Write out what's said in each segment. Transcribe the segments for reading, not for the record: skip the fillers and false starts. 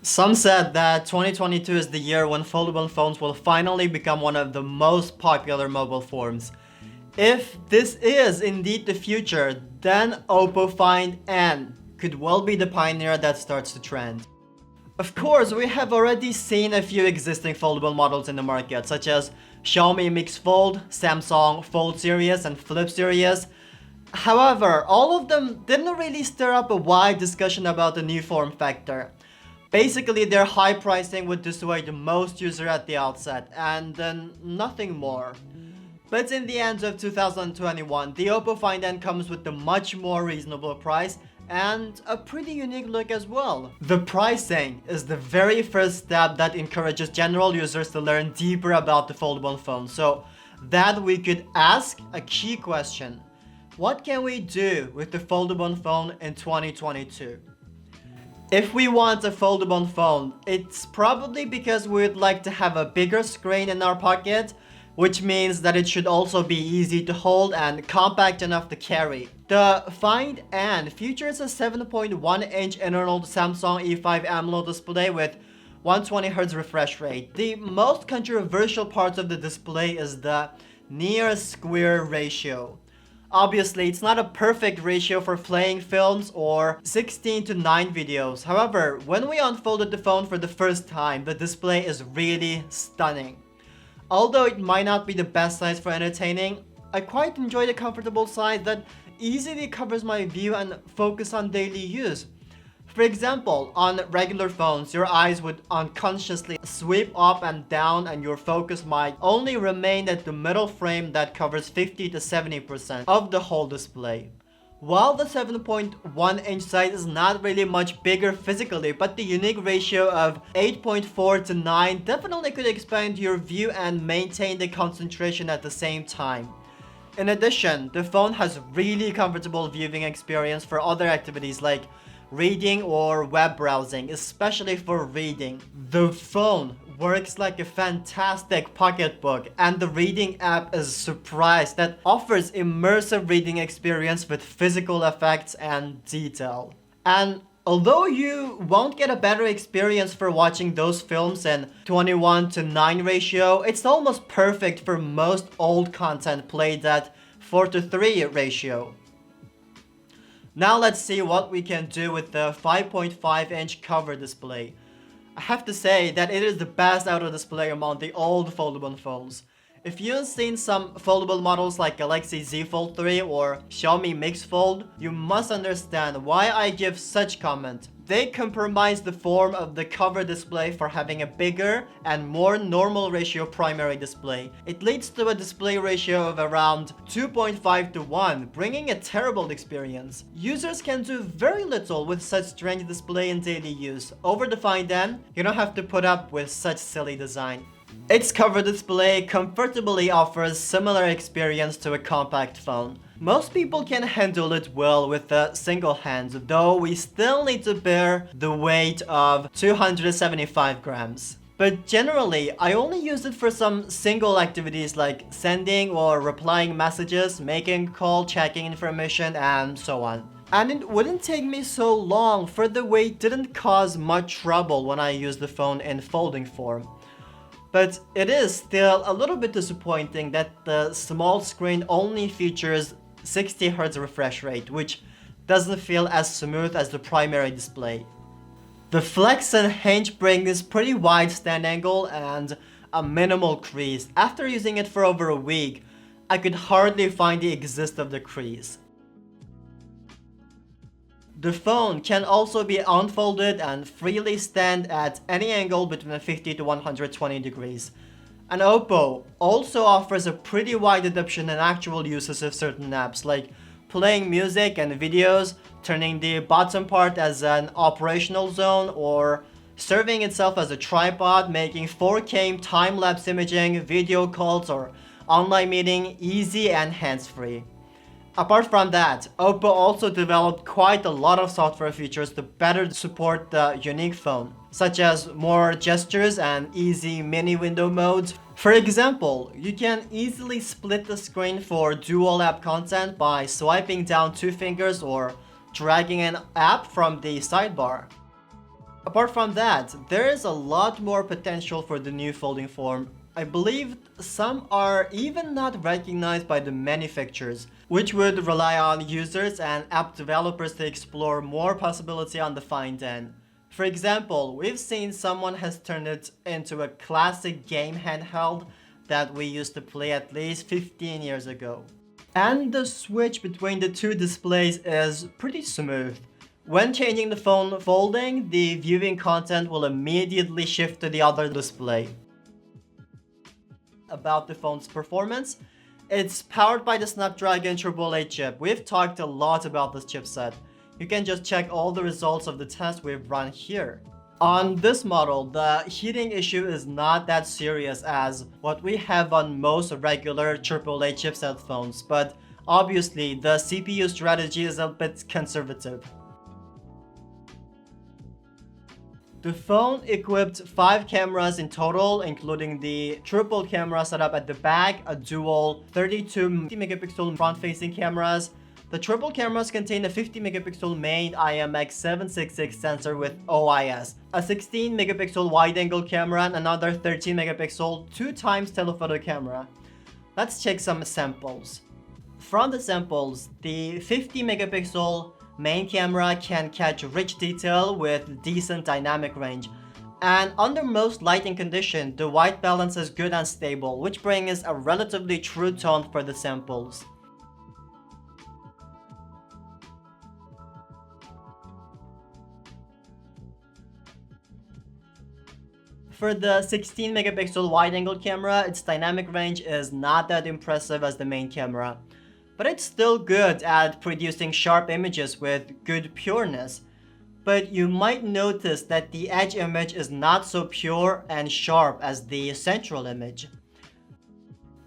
Some said that 2022 is the year when foldable phones will finally become one of the most popular mobile phones. If this is indeed the future, then OPPO Find N could well be the pioneer that starts the trend. Of course, we have already seen a few existing foldable models in the market, such as Xiaomi Mix Fold, Samsung Fold series, and Flip series. However, all of them didn't really stir up a wide discussion about the new form factor. Basically, their high pricing would dissuade most users at the outset, and then nothing more. But in the end of 2021, the OPPO Find N comes with a much more reasonable price and a pretty unique look as well. The pricing is the very first step that encourages general users to learn deeper about the foldable phone, so that we could ask a key question. What can we do with the foldable phone in 2022? If we want a foldable phone, it's probably because we'd like to have a bigger screen in our pocket, which means that it should also be easy to hold and compact enough to carry. The Find N features a 7.1-inch internal Samsung E5 AMOLED display with 120Hz refresh rate. The most controversial part of the display is the near square ratio. Obviously, it's not a perfect ratio for playing films or 16:9 videos. However, when we unfolded the phone for the first time, the display is really stunning. Although it might not be the best size for entertaining, I quite enjoy the comfortable size that easily covers my view and focus on daily use. For example, on regular phones, your eyes would unconsciously sweep up and down and your focus might only remain at the middle frame that covers 50 to 70% of the whole display. While the 7.1-inch size is not really much bigger physically, but the unique ratio of 8.4 to 9 definitely could expand your view and maintain the concentration at the same time. In addition, the phone has really comfortable viewing experience for other activities like reading or web browsing, especially for reading. The phone works like a fantastic pocketbook, and the reading app is Surprise that offers immersive reading experience with physical effects and detail. And although you won't get a better experience for watching those films in 21:9 ratio, it's almost perfect for most old content played at 4:3 ratio. Now let's see what we can do with the 5.5-inch cover display. I have to say that it is the best out of display among the old foldable phones. If you've seen some foldable models like Galaxy Z Fold 3 or Xiaomi Mix Fold, you must understand why I give such comment. They compromise the form of the cover display for having a bigger and more normal ratio primary display. It leads to a display ratio of around 2.5 to 1, bringing a terrible experience. Users can do very little with such strange display in daily use. Over the Find N, you don't have to put up with such silly design. Its cover display comfortably offers similar experience to a compact phone. Most people can handle it well with a single hand, though we still need to bear the weight of 275 grams. But generally, I only use it for some single activities like sending or replying messages, making a call, checking information, and so on. And it wouldn't take me so long, for the weight didn't cause much trouble when I used the phone in folding form. But it is still a little bit disappointing that the small screen only features 60Hz refresh rate, which doesn't feel as smooth as the primary display. The flexion hinge brings pretty wide stand angle and a minimal crease. After using it for over a week, I could hardly find the exist of the crease. The phone can also be unfolded and freely stand at any angle between 50 to 120 degrees. And OPPO also offers a pretty wide adoption and actual uses of certain apps like playing music and videos, turning the bottom part as an operational zone, or serving itself as a tripod, making 4K time-lapse imaging, video calls, or online meeting easy and hands-free. Apart from that, OPPO also developed quite a lot of software features to better support the unique phone, such as more gestures and easy mini window modes. For example, you can easily split the screen for dual app content by swiping down two fingers or dragging an app from the sidebar. Apart from that, there is a lot more potential for the new folding form. I believe some are even not recognized by the manufacturers, which would rely on users and app developers to explore more possibility on the Find N. For example, we've seen someone has turned it into a classic game handheld that we used to play at least 15 years ago. And the switch between the two displays is pretty smooth. When changing the phone folding, the viewing content will immediately shift to the other display. About the phone's performance, it's powered by the Snapdragon 888 chip. We've talked a lot about this chipset. You can just check all the results of the test we've run here. On this model, the heating issue is not that serious as what we have on most regular AAA chipset phones, but obviously the CPU strategy is a bit conservative. The phone equipped 5 cameras in total, including the triple camera setup at the back, a dual 32 megapixel front-facing cameras. The triple cameras contain a 50 megapixel main IMX766 sensor with OIS, a 16 megapixel wide-angle camera, and another 13 megapixel 2x telephoto camera. Let's check some samples. From the samples, the 50 megapixel main camera can catch rich detail with decent dynamic range. And under most lighting conditions, the white balance is good and stable, which brings a relatively true tone for the samples. For the 16 megapixel wide-angle camera, its dynamic range is not that impressive as the main camera, but it's still good at producing sharp images with good pureness. But you might notice that the edge image is not so pure and sharp as the central image.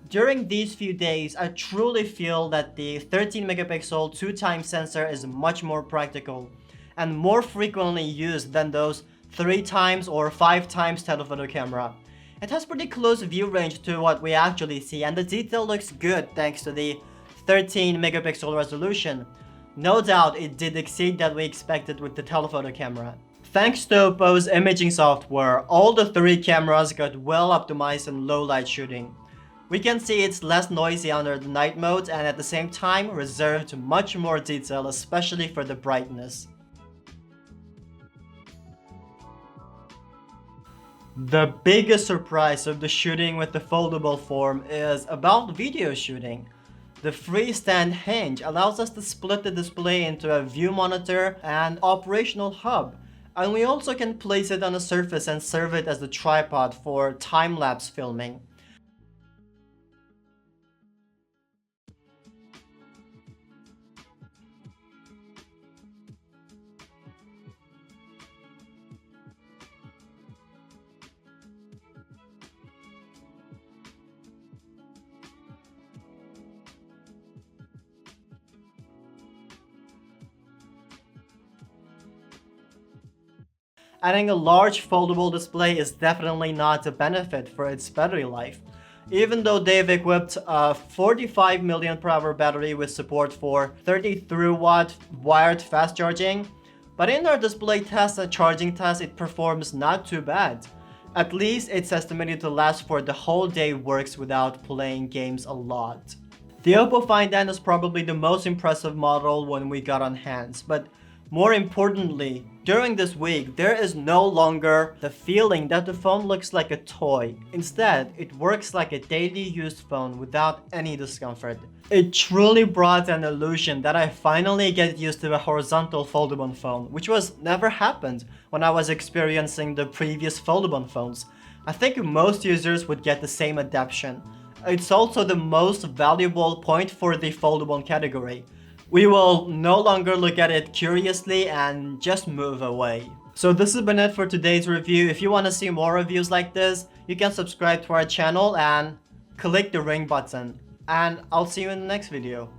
During these few days, I truly feel that the 13 megapixel 2x sensor is much more practical and more frequently used than those 3x or 5x telephoto camera. It has pretty close view range to what we actually see, and the detail looks good thanks to the 13 megapixel resolution. No doubt it did exceed that we expected with the telephoto camera. Thanks to OPPO's imaging software, all the 3 cameras got well optimized in low light shooting. We can see it's less noisy under the night mode and at the same time reserved much more detail, especially for the brightness. The biggest surprise of the shooting with the foldable form is about video shooting. The freestand Hinge allows us to split the display into a view monitor and operational hub, and we also can place it on a surface and serve it as a tripod for time-lapse filming. Adding a large foldable display is definitely not a benefit for its battery life. Even though they've equipped a 45 mAh battery with support for 33-watt wired fast charging, but in our display tests and charging tests it performs not too bad. At least it's estimated to last for the whole day works without playing games a lot. The OPPO Find N is probably the most impressive model when we got on hands, but more importantly, during this week, there is no longer the feeling that the phone looks like a toy. Instead, it works like a daily used phone without any discomfort. It truly brought an illusion that I finally get used to a horizontal foldable phone, which was never happened when I was experiencing the previous foldable phones. I think most users would get the same adaptation. It's also the most valuable point for the foldable category. We will no longer look at it curiously and just move away. So this has been it for today's review. If you want to see more reviews like this, you can subscribe to our channel and click the ring button. And I'll see you in the next video.